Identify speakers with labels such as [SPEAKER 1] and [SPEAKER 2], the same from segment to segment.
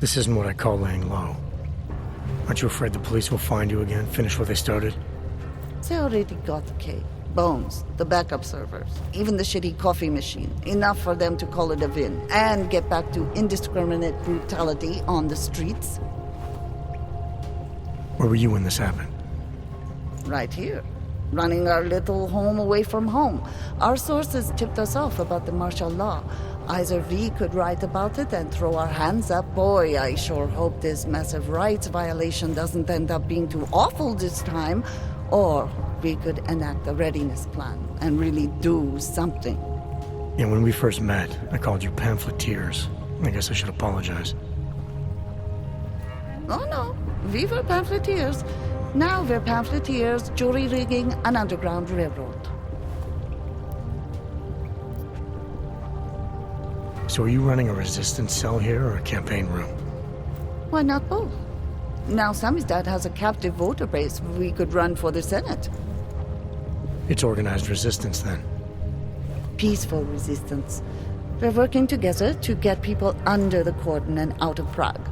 [SPEAKER 1] This isn't what I call laying low. Aren't you afraid the police will find you again, finish what they started?
[SPEAKER 2] They already got the cake. Bones, the backup servers, even the shitty coffee machine. Enough for them to call it a win and get back to indiscriminate brutality on the streets.
[SPEAKER 1] Where were you when this happened?
[SPEAKER 2] Right here. Running our little home away from home. Our sources tipped us off about the martial law. Either we could write about it and throw our hands up. Boy, I sure hope this massive rights violation doesn't end up being too awful this time. Or we could enact a readiness plan and really do something.
[SPEAKER 1] Yeah, when we first met, I called you pamphleteers. I guess I should apologize.
[SPEAKER 2] Oh no, we were pamphleteers. Now we're pamphleteers, jury-rigging an underground railroad.
[SPEAKER 1] So are you running a resistance cell here or a campaign room?
[SPEAKER 2] Why not both? Now Samizdat has a captive voter base. We could run for the Senate.
[SPEAKER 1] It's organized resistance then.
[SPEAKER 2] Peaceful resistance. We're working together to get people under the cordon and out of Prague.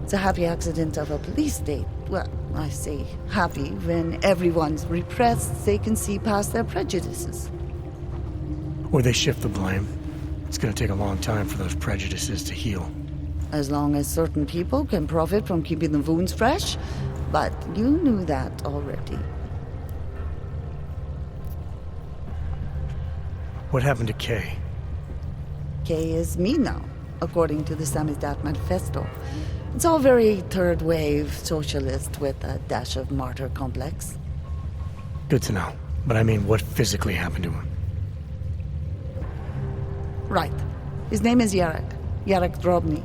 [SPEAKER 2] It's a happy accident of a police state. Well, I say happy when everyone's repressed, they can see past their prejudices.
[SPEAKER 1] Or they shift the blame. It's gonna take a long time for those prejudices to heal.
[SPEAKER 2] As long as certain people can profit from keeping the wounds fresh. But you knew that already.
[SPEAKER 1] What happened to Kay?
[SPEAKER 2] Kay is me now, according to the Samizdat Manifesto. It's all very third-wave socialist with a dash of martyr complex.
[SPEAKER 1] Good to know. But I mean, what physically happened to him?
[SPEAKER 2] Right. His name is Yarek Drobny.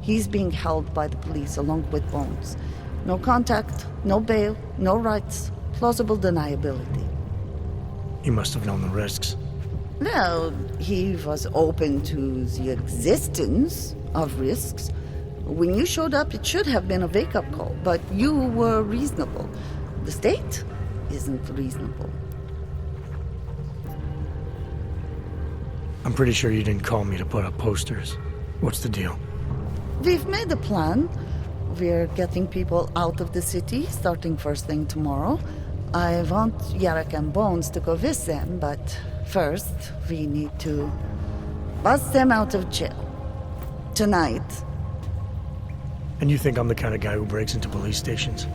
[SPEAKER 2] He's being held by the police along with Bones. No contact, no bail, no rights, plausible deniability.
[SPEAKER 1] He must have known the risks.
[SPEAKER 2] Well, he was open to the existence of risks. When you showed up, it should have been a wake-up call, but you were reasonable. The state isn't reasonable.
[SPEAKER 1] I'm pretty sure you didn't call me to put up posters. What's the deal?
[SPEAKER 2] We've made a plan. We're getting people out of the city, starting first thing tomorrow. I want Yarek and Bones to go with them, but first, we need to bust them out of jail. Tonight.
[SPEAKER 1] And you think I'm the kind of guy who breaks into police stations?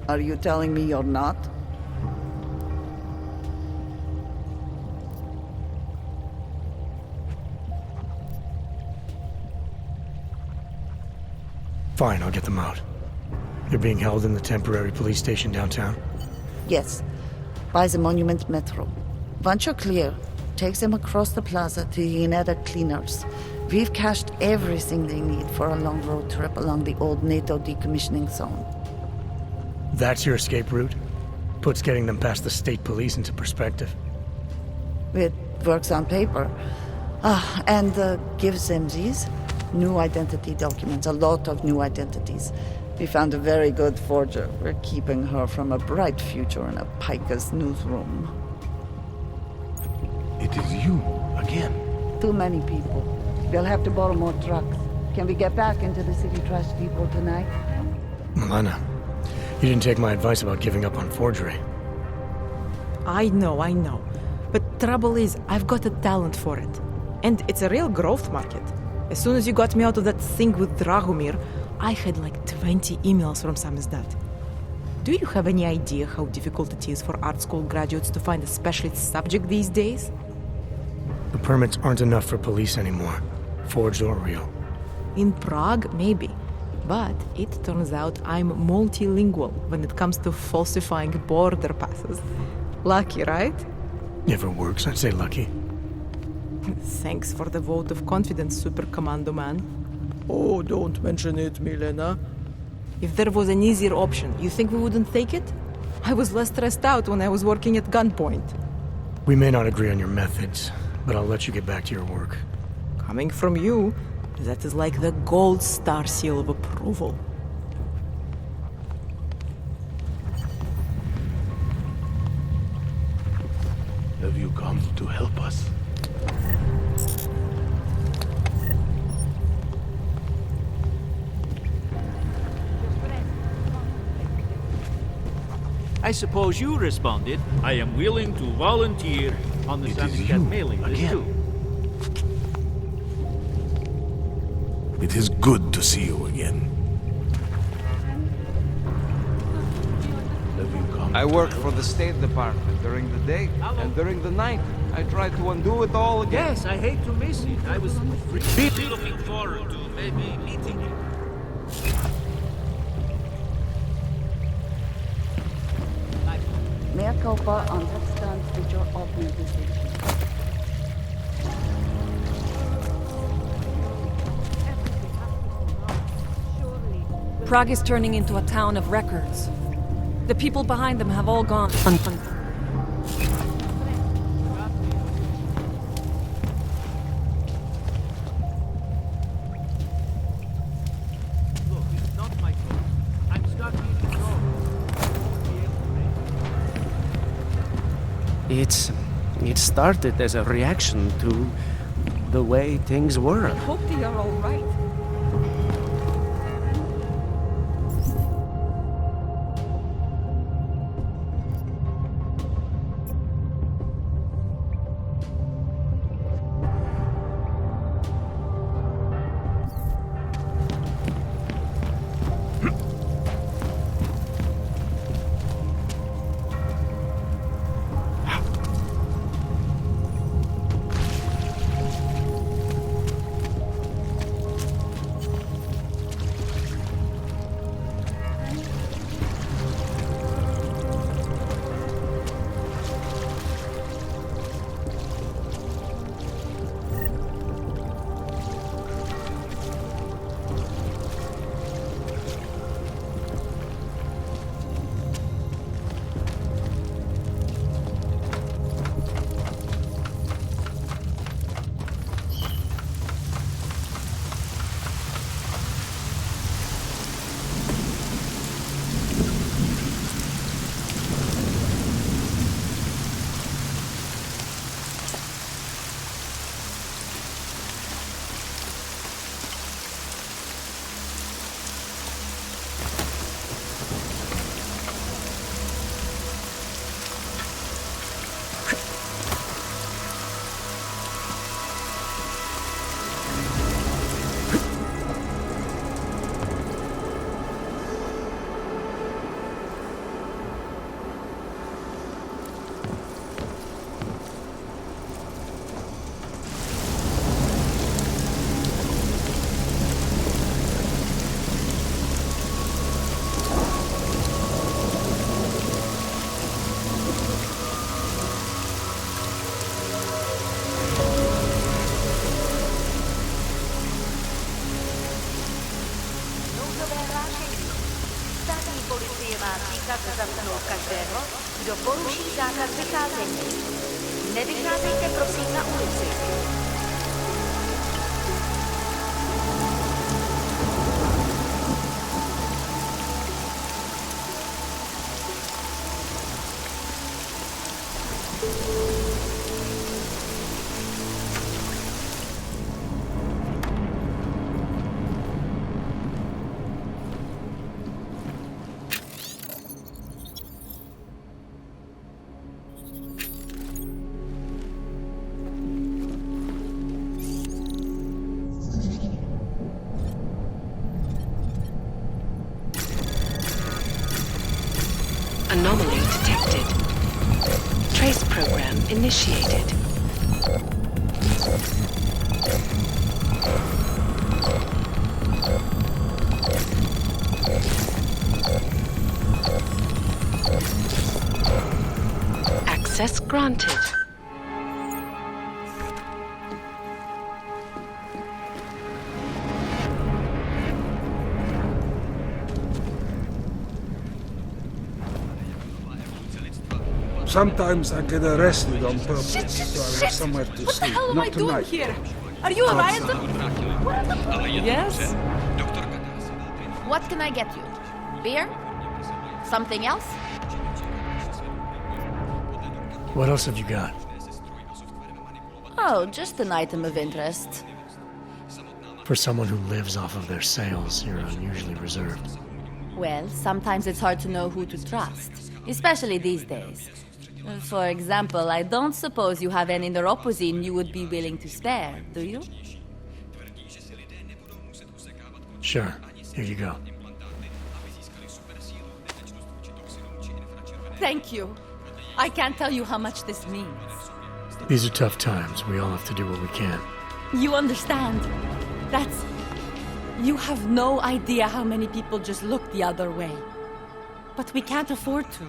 [SPEAKER 2] Are you telling me you're not?
[SPEAKER 1] Fine, I'll get them out. They're being held in the temporary police station downtown?
[SPEAKER 2] Yes. By the Monument Metro. Once you're clear, takes them across the plaza to the Uneda Cleaners. We've cached everything they need for a long road trip along the old NATO decommissioning zone.
[SPEAKER 1] That's your escape route? Puts getting them past the state police into perspective.
[SPEAKER 2] It works on paper. And gives them these new identity documents, a lot of new identities. We found a very good forger. We're keeping her from a bright future in a Pika's newsroom.
[SPEAKER 3] It is you, again.
[SPEAKER 2] Too many people. We'll have to borrow more trucks. Can we get back into the city trash depot tonight?
[SPEAKER 1] Milena, you didn't take my advice about giving up on forgery.
[SPEAKER 4] I know. But trouble is, I've got a talent for it. And it's a real growth market. As soon as you got me out of that thing with Dragomir, I had like 20 emails from Samizdat. Do you have any idea how difficult it is for art school graduates to find a specialist subject these days?
[SPEAKER 1] The permits aren't enough for police anymore, forged or real.
[SPEAKER 4] In Prague, maybe. But it turns out I'm multilingual when it comes to falsifying border passes. Lucky, right?
[SPEAKER 1] If it works, I'd say lucky.
[SPEAKER 4] Thanks for the vote of confidence, Super Commando Man.
[SPEAKER 5] Oh, don't mention it, Milena.
[SPEAKER 4] If there was an easier option, you think we wouldn't take it? I was less stressed out when I was working at gunpoint.
[SPEAKER 1] We may not agree on your methods, but I'll let you get back to your work.
[SPEAKER 4] Coming from you, that is like the gold star seal of approval.
[SPEAKER 3] Have you come to help us?
[SPEAKER 6] I suppose you responded, I am willing to volunteer on the
[SPEAKER 3] It is
[SPEAKER 6] Samizdat
[SPEAKER 3] you
[SPEAKER 6] mailing list
[SPEAKER 3] again.
[SPEAKER 6] too.
[SPEAKER 3] It is good to see you again. Have you come
[SPEAKER 7] I
[SPEAKER 3] to
[SPEAKER 7] work
[SPEAKER 3] help
[SPEAKER 7] for the
[SPEAKER 3] us?
[SPEAKER 7] State Department during the day, and during the night, I try to undo it all again.
[SPEAKER 6] Yes, I hate to miss it. I was really looking forward to maybe meeting you.
[SPEAKER 2] Mea culpa on that stand with your organization.
[SPEAKER 8] Prague is turning into a town of records. The people behind them have all gone.
[SPEAKER 6] Look, it's not my fault. I'm stuck in the road.
[SPEAKER 9] It started as a reaction to the way things were.
[SPEAKER 8] I hope they are all right.
[SPEAKER 10] Státní policie má příkaz zatknout každého, kdo poruší zákaz vycházení. Nevycházejte prosím na ulici.
[SPEAKER 11] Anomaly detected. Trace program initiated. Access granted.
[SPEAKER 12] Sometimes I get arrested on purpose, so I have somewhere to
[SPEAKER 8] What the
[SPEAKER 12] sleep.
[SPEAKER 8] hell am
[SPEAKER 12] Not
[SPEAKER 8] I doing
[SPEAKER 12] tonight.
[SPEAKER 8] here? Are you alright? Yes?
[SPEAKER 10] What can I get you? Beer? Something else?
[SPEAKER 1] What else have you got?
[SPEAKER 10] Oh, just an item of interest.
[SPEAKER 1] For someone who lives off of their sales, you're unusually reserved.
[SPEAKER 10] Well, sometimes it's hard to know who to trust, especially these days. For example, I don't suppose you have any neuropozyne you would be willing to spare, do you?
[SPEAKER 1] Sure. Here you go.
[SPEAKER 10] Thank you. I can't tell you how much this means.
[SPEAKER 1] These are tough times. We all have to do what we can.
[SPEAKER 10] You understand? That's... You have no idea how many people just look the other way. But we can't afford to.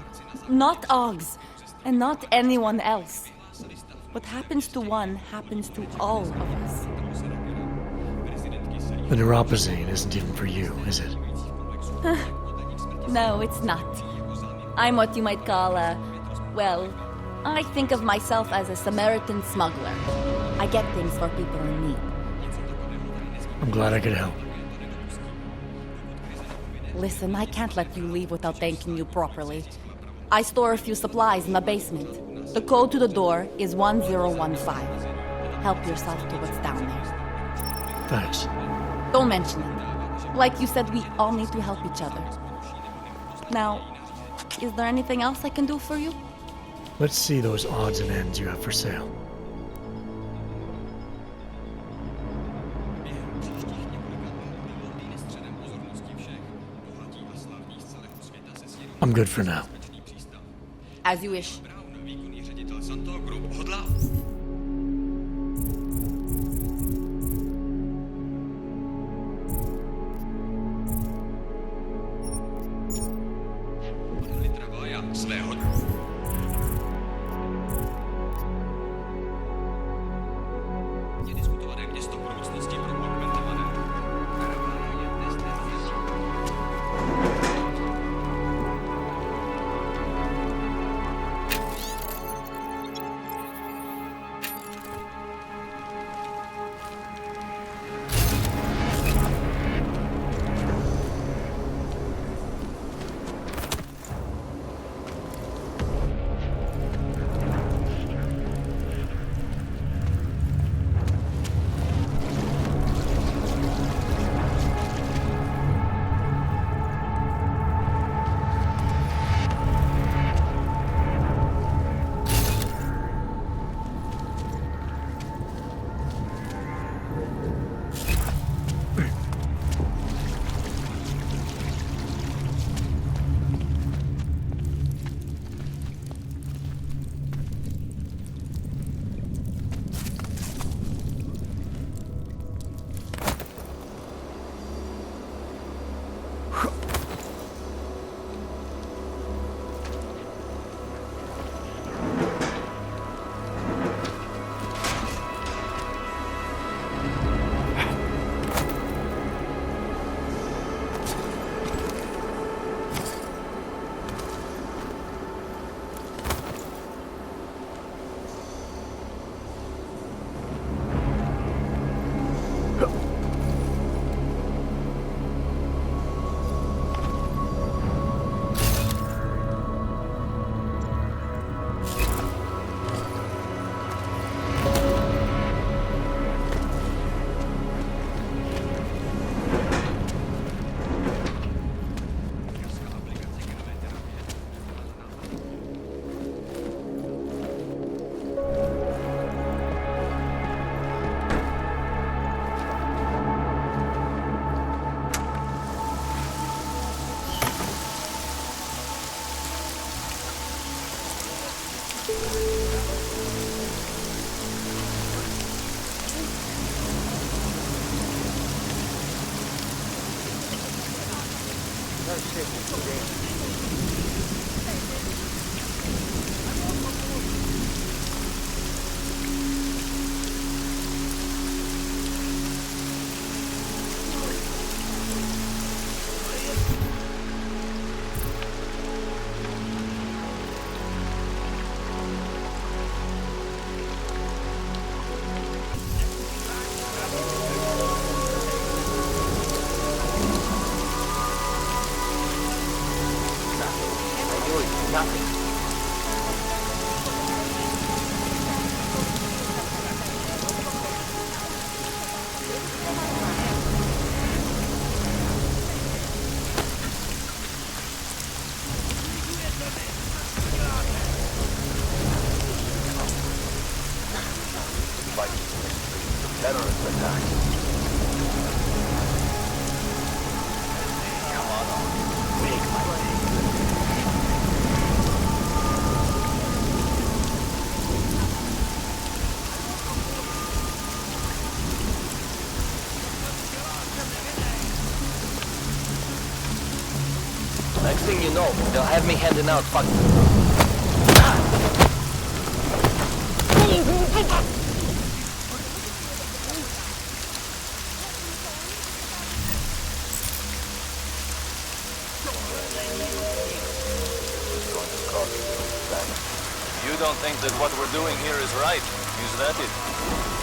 [SPEAKER 10] Not Oggs, and not anyone else. What happens to one happens to all of us.
[SPEAKER 1] The neuropozyne isn't even for you, is it?
[SPEAKER 10] No, it's not. I'm what you might call well, I think of myself as a Samaritan smuggler. I get things for people in need.
[SPEAKER 1] I'm glad I could help.
[SPEAKER 10] Listen, I can't let you leave without thanking you properly. I store a few supplies in the basement. The code to the door is 1015. Help yourself to what's down there.
[SPEAKER 1] Thanks.
[SPEAKER 10] Don't mention it. Like you said, we all need to help each other. Now, is there anything else I can do for you?
[SPEAKER 1] Let's see those odds and ends you have for sale. I'm good for now.
[SPEAKER 10] As you wish.
[SPEAKER 6] terrorist attack. Come on. Make my day. Next thing you know, they'll have me handing out fuck. You don't think that what we're doing here is right? Is that it?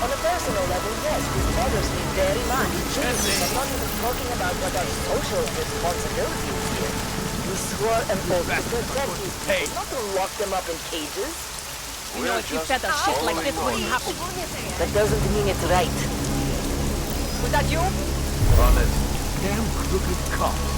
[SPEAKER 13] On a personal level, yes, this bothers me very much. I'm not even talking about what our social responsibility is here. We swore an oath to protect these people, not to lock them up in cages.
[SPEAKER 8] You know, if you said a shit like this wouldn't happen.
[SPEAKER 13] That doesn't mean it's right.
[SPEAKER 8] Was that you?
[SPEAKER 3] Run it. Damn crooked cops.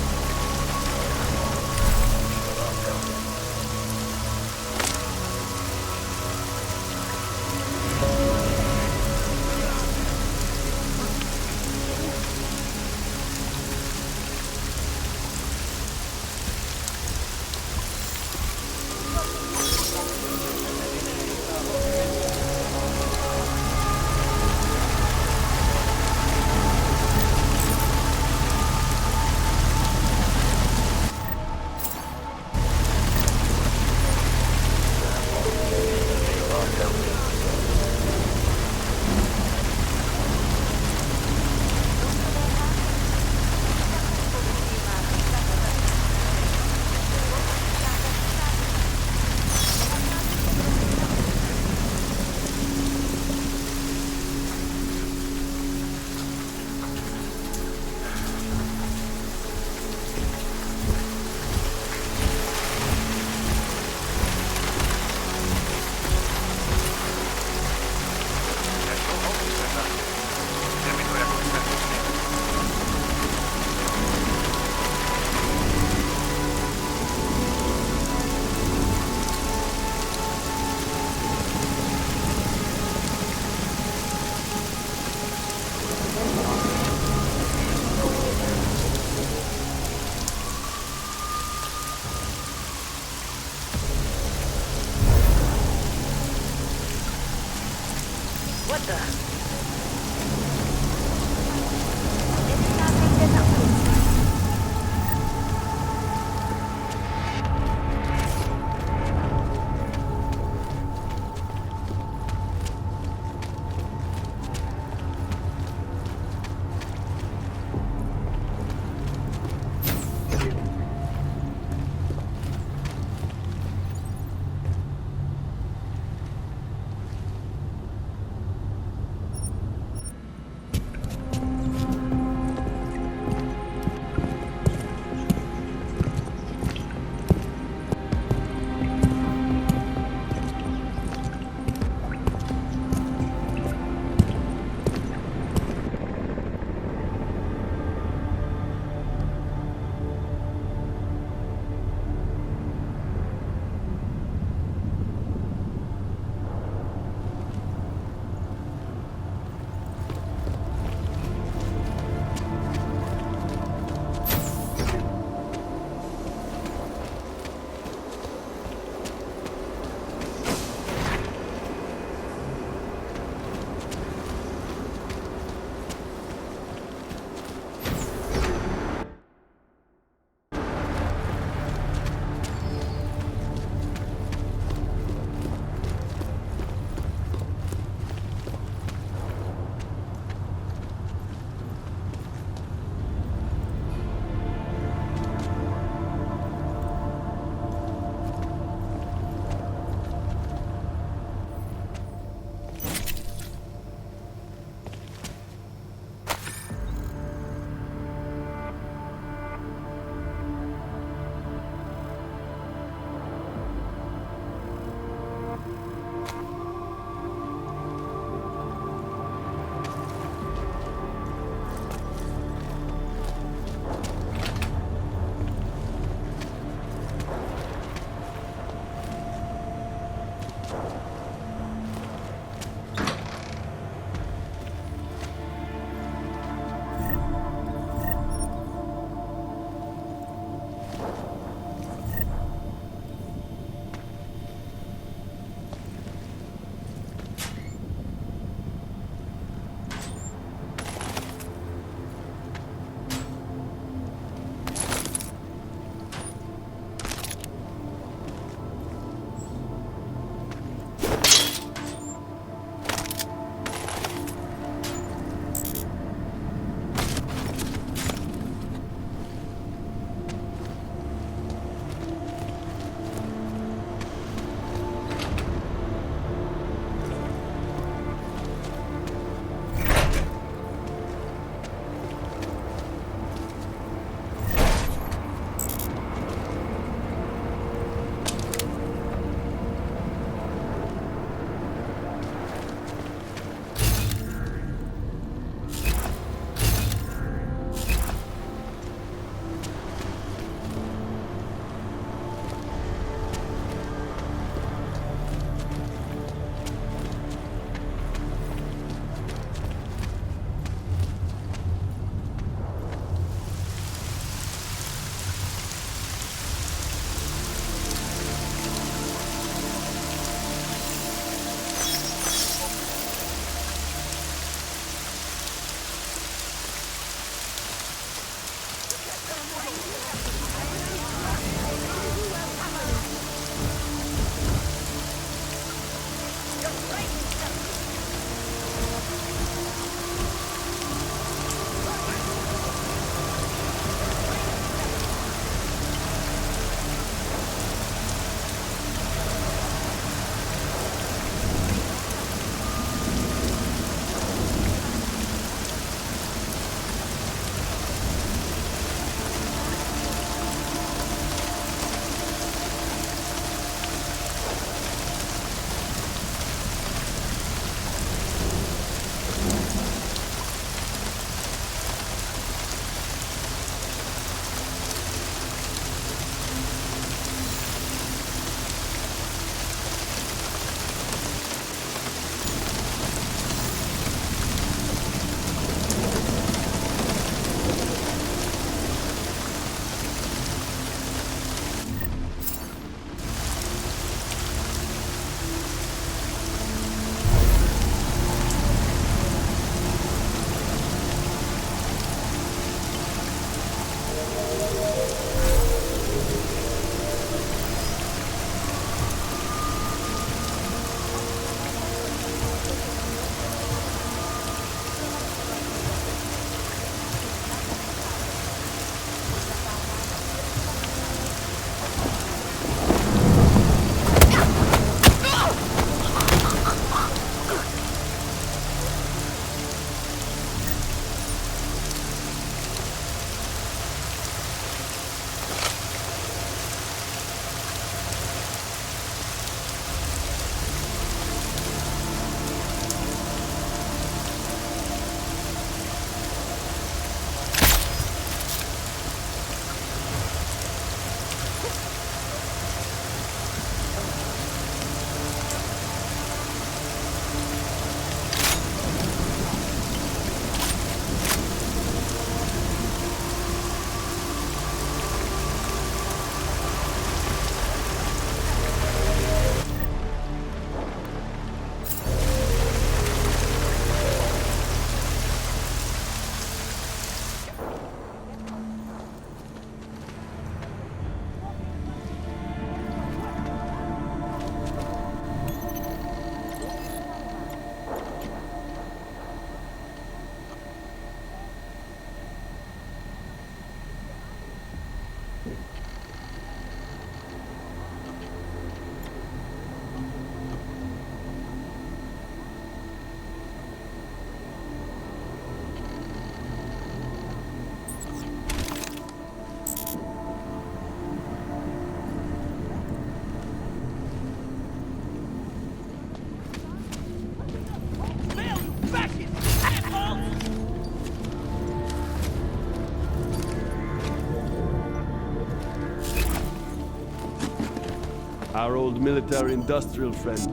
[SPEAKER 14] Our old military-industrial friend.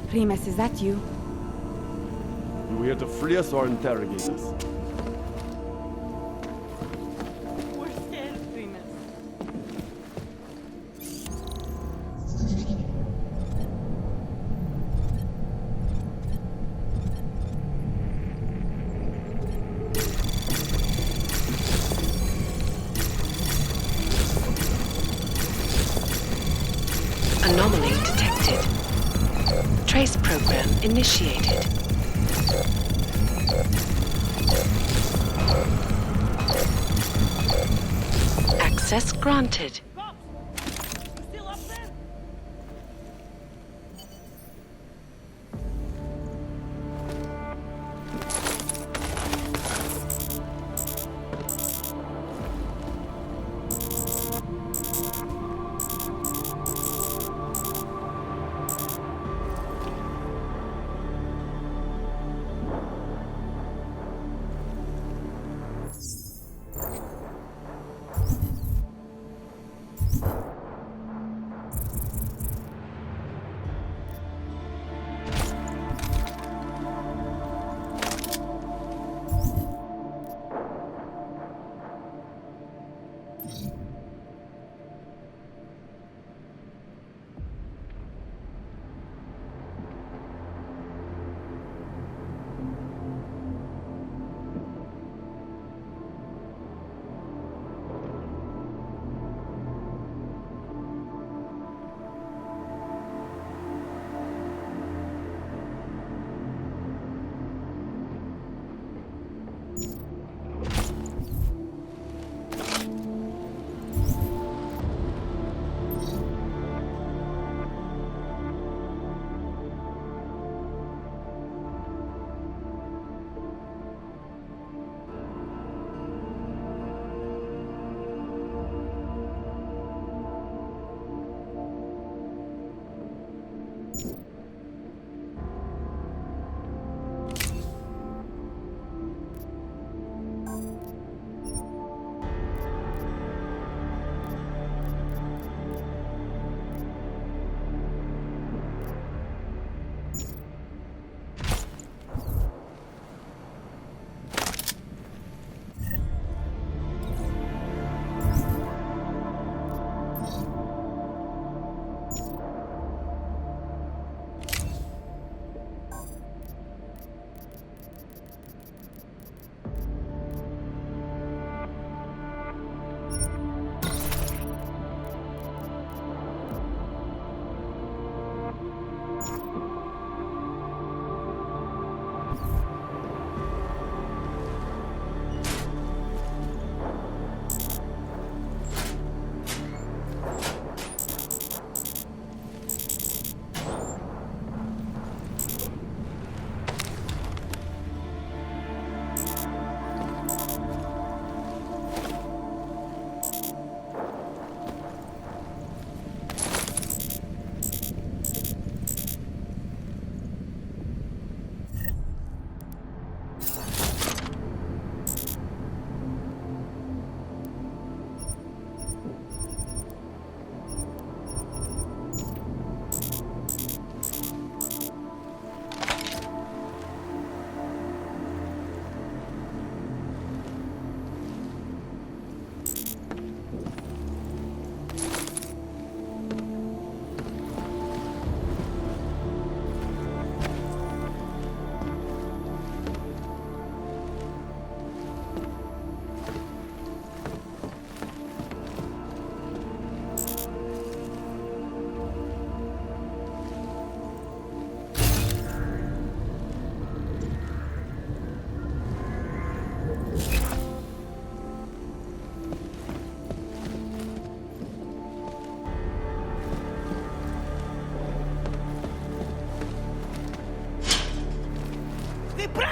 [SPEAKER 4] Primus, is that you?
[SPEAKER 14] You here to free us or interrogate us?
[SPEAKER 4] We're scared, Primus.
[SPEAKER 11] Anomaly detected. Trace program initiated. Access granted.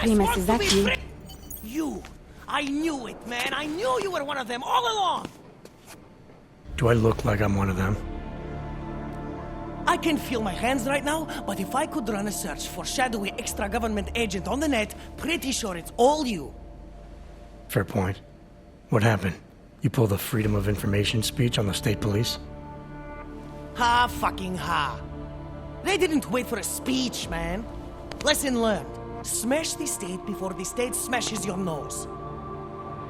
[SPEAKER 4] Primus, is that you?
[SPEAKER 15] You! I knew it, man! I knew you were one of them all along!
[SPEAKER 1] Do I look like I'm one of them?
[SPEAKER 15] I can feel my hands right now, but if I could run a search for shadowy extra-government agent on the net, pretty sure it's all you.
[SPEAKER 1] Fair point. What happened? You pulled a Freedom of Information speech on the state police?
[SPEAKER 15] Ha fucking ha. They didn't wait for a speech, man. Lesson learned. Smash the state before the state smashes your nose.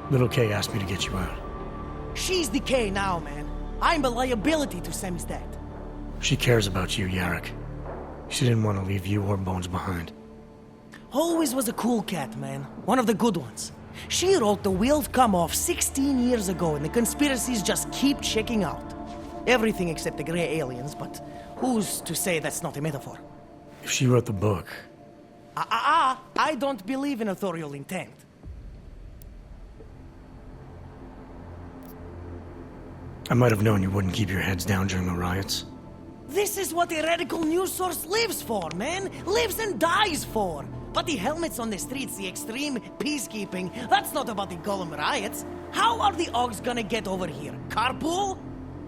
[SPEAKER 1] Little K asked me to get you out.
[SPEAKER 15] She's the K now, man. I'm a liability to Samizdat.
[SPEAKER 1] She cares about you, Yarrick. She didn't want to leave you or Bones behind.
[SPEAKER 15] Always was a cool cat, man. One of the good ones. She wrote The Wheels Come Off 16 years ago, and the conspiracies just keep checking out. Everything except the gray aliens, but who's to say that's not a metaphor?
[SPEAKER 1] If she wrote the book...
[SPEAKER 15] I don't believe in authorial intent.
[SPEAKER 1] I might have known you wouldn't keep your heads down during the riots.
[SPEAKER 15] This is what a radical news source lives for, man. Lives and dies for. But the helmets on the streets, the extreme peacekeeping, that's not about the Golem riots. How are the Augs gonna get over here? Carpool?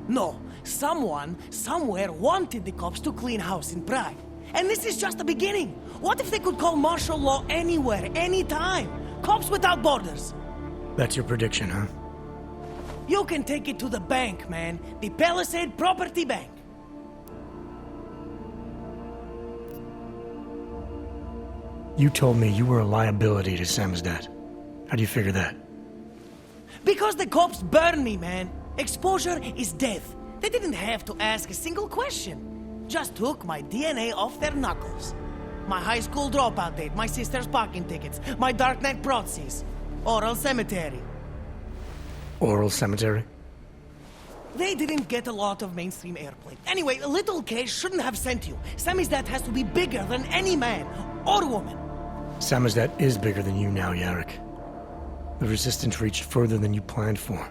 [SPEAKER 15] No. Someone, somewhere wanted the cops to clean house in Prague. And this is just the beginning. What if they could call martial law anywhere, anytime? Cops without borders.
[SPEAKER 1] That's your prediction, huh?
[SPEAKER 15] You can take it to the bank, man. The Palisade Property Bank.
[SPEAKER 1] You told me you were a liability to Samizdat. How do you figure that?
[SPEAKER 15] Because the cops burn me, man. Exposure is death. They didn't have to ask a single question. Just took my DNA off their knuckles. My high school dropout date, my sister's parking tickets, my Darknet proxies. Oral cemetery.
[SPEAKER 1] Oral cemetery?
[SPEAKER 15] They didn't get a lot of mainstream airplay. Anyway, Little K shouldn't have sent you. Samizdat has to be bigger than any man or woman.
[SPEAKER 1] Samizdat is bigger than you now, Yarrick. The Resistance reached further than you planned for.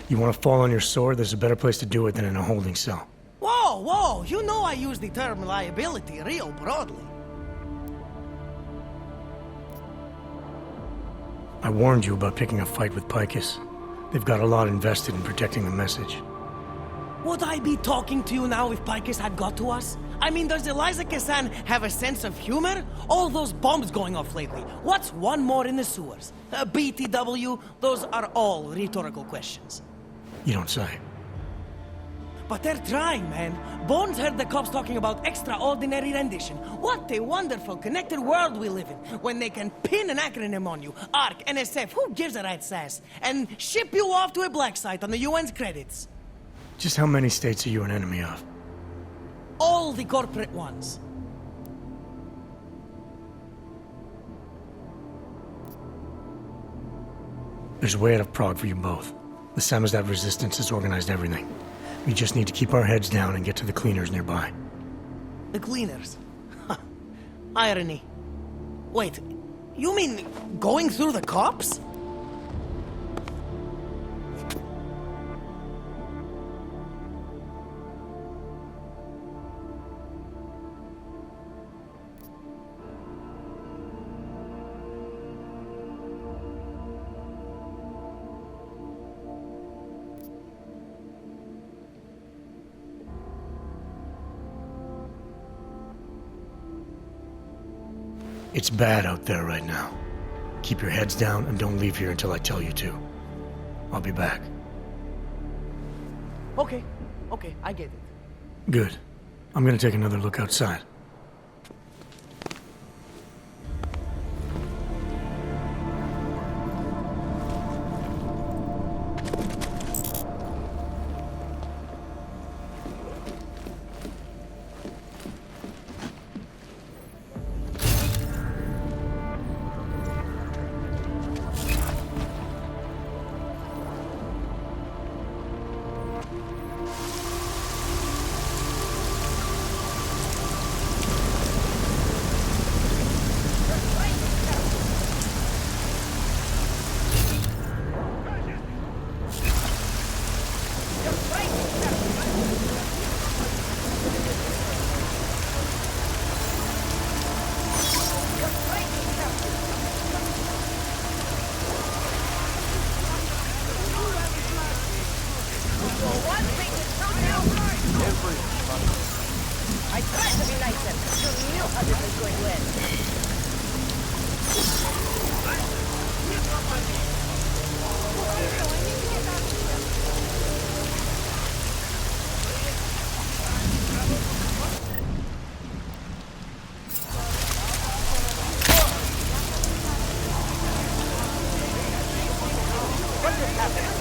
[SPEAKER 1] You want to fall on your sword, there's a better place to do it than in a holding cell.
[SPEAKER 15] Whoa! You know I use the term liability real broadly.
[SPEAKER 1] I warned you about picking a fight with Picus. They've got a lot invested in protecting the message.
[SPEAKER 15] Would I be talking to you now if Picus had got to us? I mean, does Eliza Kassan have a sense of humor? All those bombs going off lately. What's one more in the sewers? BTW? Those are all rhetorical questions.
[SPEAKER 1] You don't say.
[SPEAKER 15] But they're trying, man. Bones heard the cops talking about extraordinary rendition. What a wonderful, connected world we live in, when they can pin an acronym on you, ARC, NSF, who gives a rat's ass, and ship you off to a black site on the UN's credits.
[SPEAKER 1] Just how many states are you an enemy of?
[SPEAKER 15] All the corporate ones.
[SPEAKER 1] There's a way out of Prague for you both. The Samizdat Resistance has organized everything. We just need to keep our heads down and get to the cleaners nearby.
[SPEAKER 15] The cleaners? Irony. Wait, you mean going through the cops?
[SPEAKER 1] It's bad out there right now. Keep your heads down and don't leave here until I tell you to. I'll be back.
[SPEAKER 15] Okay, I get it.
[SPEAKER 1] Good. I'm gonna take another look outside.
[SPEAKER 13] What just happened?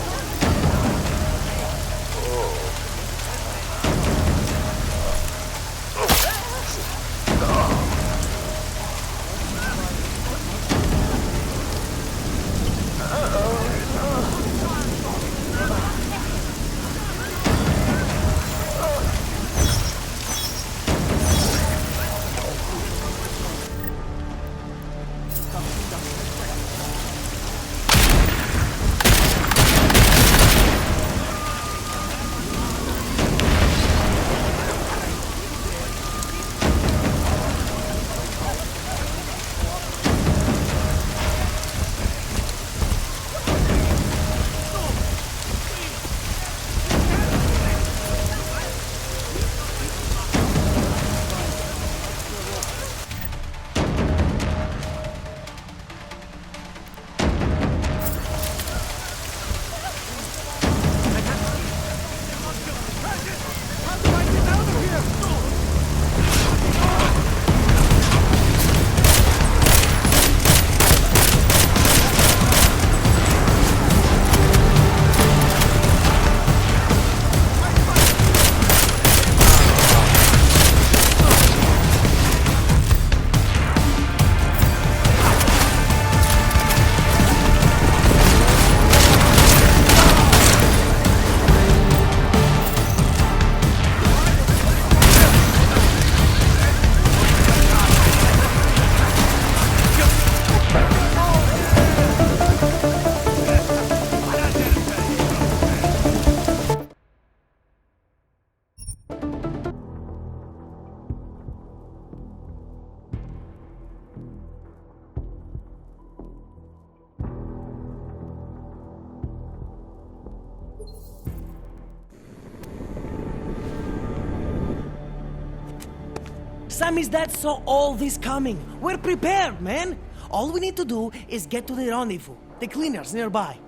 [SPEAKER 15] Sammy's dad saw all this coming. We're prepared, man. All we need to do is get to the rendezvous. The cleaners nearby.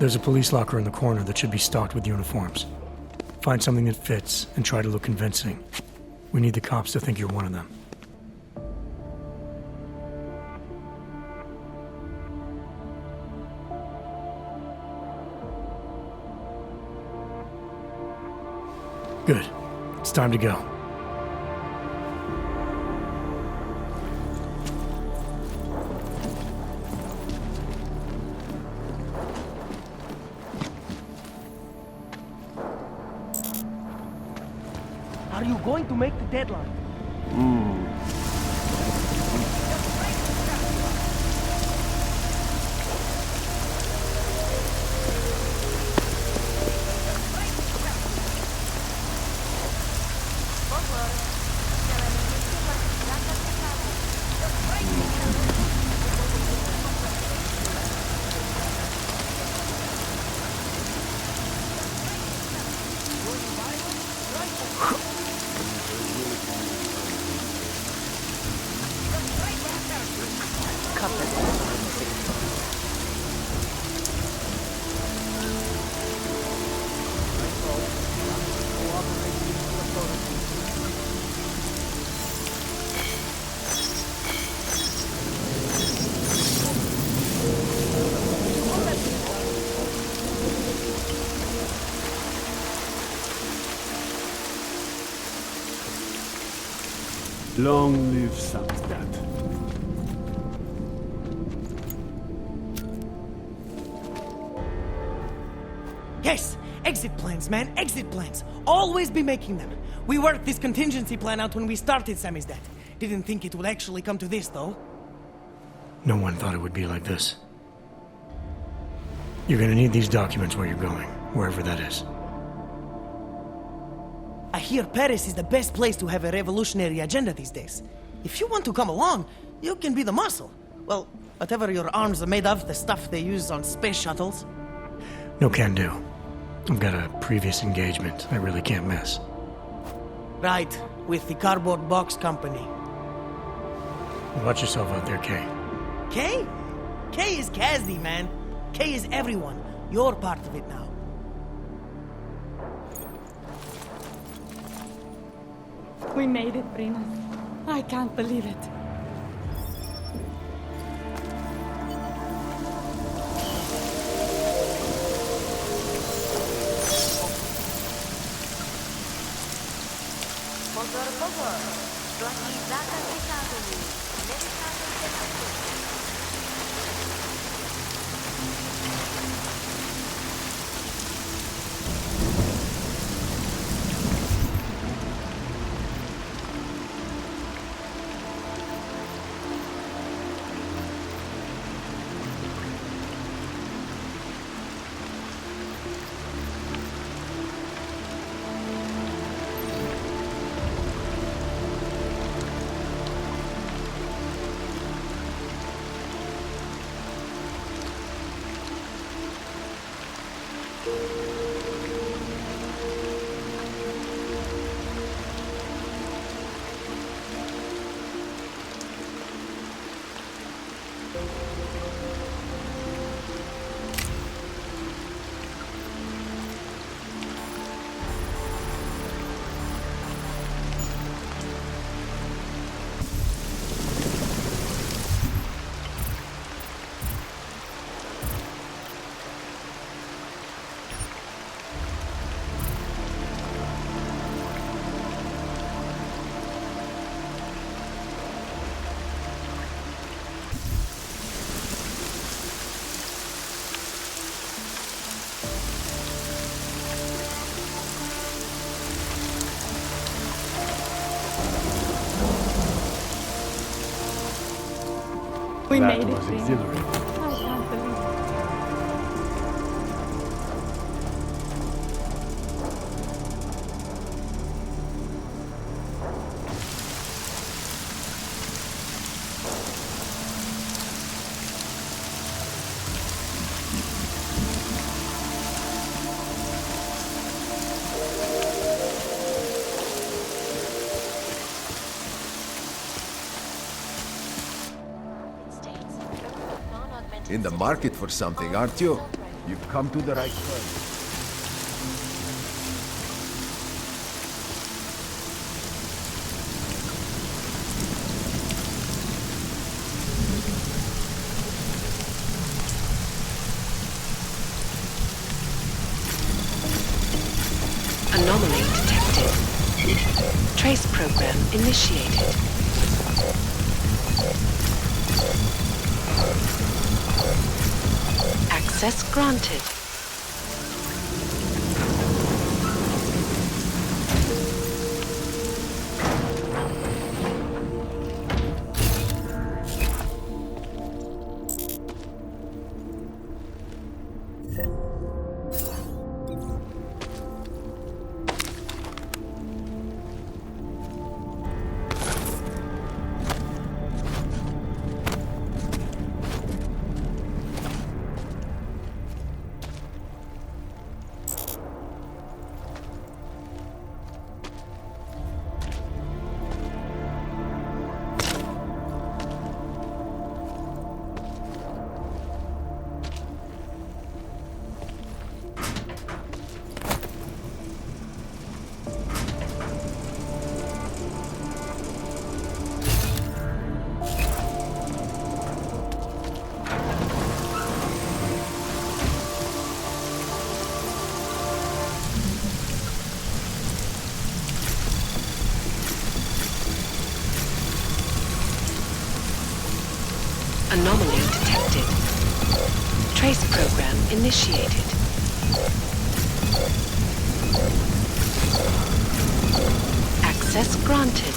[SPEAKER 1] There's a police locker in the corner that should be stocked with uniforms. Find something that fits and try to look convincing. We need the cops to think you're one of them. Good. It's time to go.
[SPEAKER 15] Are you going to make the deadline?
[SPEAKER 14] Long live Samstad.
[SPEAKER 15] Yes! Exit plans, man! Exit plans! Always be making them! We worked this contingency plan out when we started Sammy's death. Didn't think it would actually come to this, though.
[SPEAKER 1] No one thought it would be like this. You're gonna need these documents where you're going, wherever that is.
[SPEAKER 15] I hear Paris is the best place to have a revolutionary agenda these days. If you want to come along, you can be the muscle. Well, whatever your arms are made of, the stuff they use on space shuttles.
[SPEAKER 1] No can do. I've got a previous engagement I really can't miss.
[SPEAKER 15] Right, with the cardboard box company.
[SPEAKER 1] Watch yourself out there, Kay.
[SPEAKER 15] Kay? Kay is Kazdi, man. Kay is everyone. You're part of it now.
[SPEAKER 10] We made it, Primus. I can't believe it. We made it.
[SPEAKER 14] Exhilarating.
[SPEAKER 10] I can't believe it.
[SPEAKER 16] In the market for something, aren't you?
[SPEAKER 14] You've come to the right place.
[SPEAKER 11] Anomaly detected. Trace program initiated. Access granted. Anomaly detected. Trace program initiated. Access granted.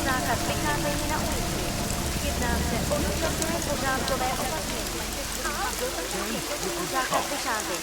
[SPEAKER 17] Zákaz vycházení na ulici. Jedná se o nutné pořádkové opatření. Zákaz vycházení.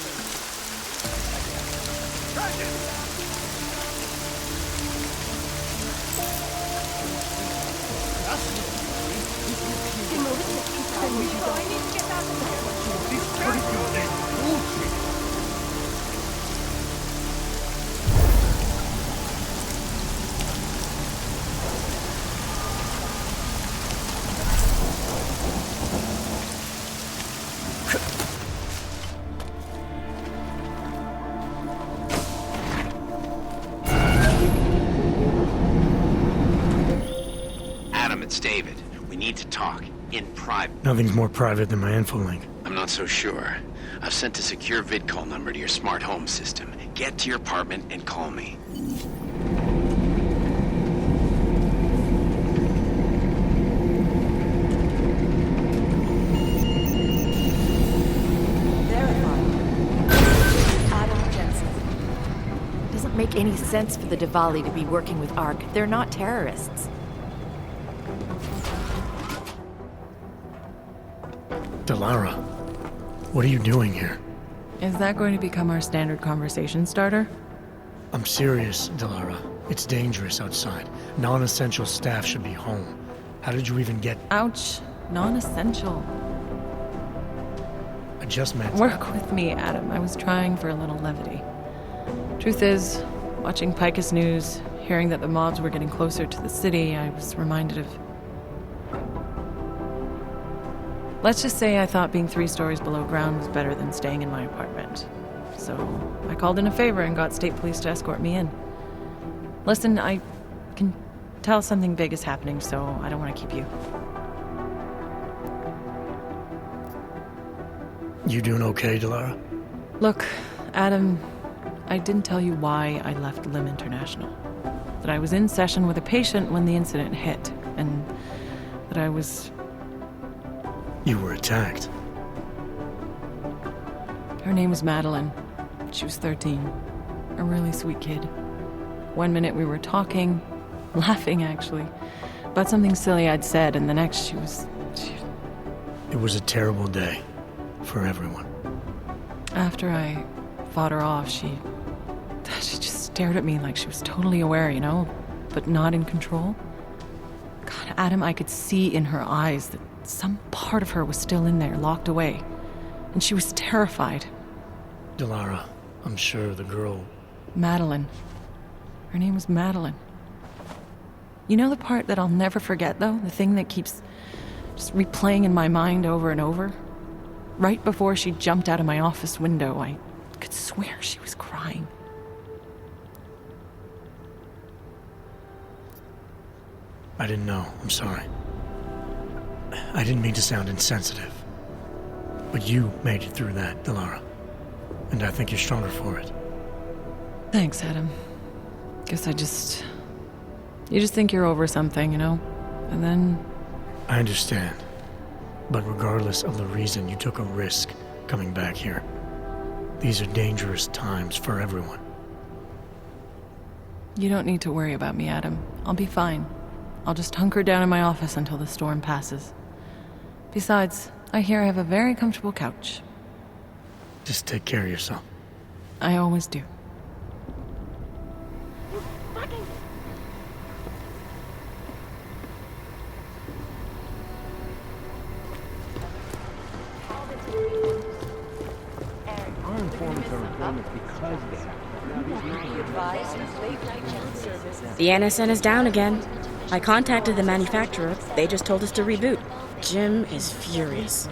[SPEAKER 18] Adam, it's David. We need to talk. In private.
[SPEAKER 1] Nothing's more private than my info link.
[SPEAKER 18] I'm not so sure. I've sent a secure vid call number to your smart home system. Get to your apartment and call me.
[SPEAKER 19] Doesn't make any sense for the Diwali to be working with ARC. They're not terrorists.
[SPEAKER 1] Delara, what are you doing here?
[SPEAKER 20] Is that going to become our standard conversation starter?
[SPEAKER 1] I'm serious, Delara. It's dangerous outside. Non-essential staff should be home. How did you even get...
[SPEAKER 20] Ouch. Non-essential.
[SPEAKER 1] I just meant...
[SPEAKER 20] Work with me, Adam. I was trying for a little levity. Truth is, watching Picus News, hearing that the mobs were getting closer to the city, I was reminded of... Let's just say I thought being 3 stories below ground was better than staying in my apartment. So I called in a favor and got state police to escort me in. Listen, I can tell something big is happening, so I don't want to keep you.
[SPEAKER 1] You doing okay, Delara?
[SPEAKER 20] Look, Adam, I didn't tell you why I left Lim International. That I was in session with a patient when the incident hit, and that I was...
[SPEAKER 1] You were attacked.
[SPEAKER 20] Her name was Madeline. She was 13. A really sweet kid. One minute we were talking, laughing actually, about something silly I'd said, and the next she was...
[SPEAKER 1] It was a terrible day for everyone.
[SPEAKER 20] After I fought her off, she just stared at me like she was totally aware, you know, but not in control. God, Adam, I could see in her eyes that some part of her was still in there, locked away. And she was terrified.
[SPEAKER 1] Delara, I'm sure the girl...
[SPEAKER 20] Madeline. Her name was Madeline. You know the part that I'll never forget, though? The thing that keeps just replaying in my mind over and over? Right before she jumped out of my office window, I could swear she was crying.
[SPEAKER 1] I didn't know. I'm sorry. I didn't mean to sound insensitive. But you made it through that, Delara. And I think you're stronger for it.
[SPEAKER 20] Thanks, Adam. Guess you just think you're over something, you know? And then...
[SPEAKER 1] I understand. But regardless of the reason, you took a risk coming back here. These are dangerous times for everyone.
[SPEAKER 20] You don't need to worry about me, Adam. I'll be fine. I'll just hunker down in my office until the storm passes. Besides, I hear I have a very comfortable couch.
[SPEAKER 1] Just take care of yourself.
[SPEAKER 20] I always do.
[SPEAKER 9] Our informants are informants because they have.
[SPEAKER 21] The NSN is down again. I contacted the manufacturer. They just told us to reboot. Jim is furious.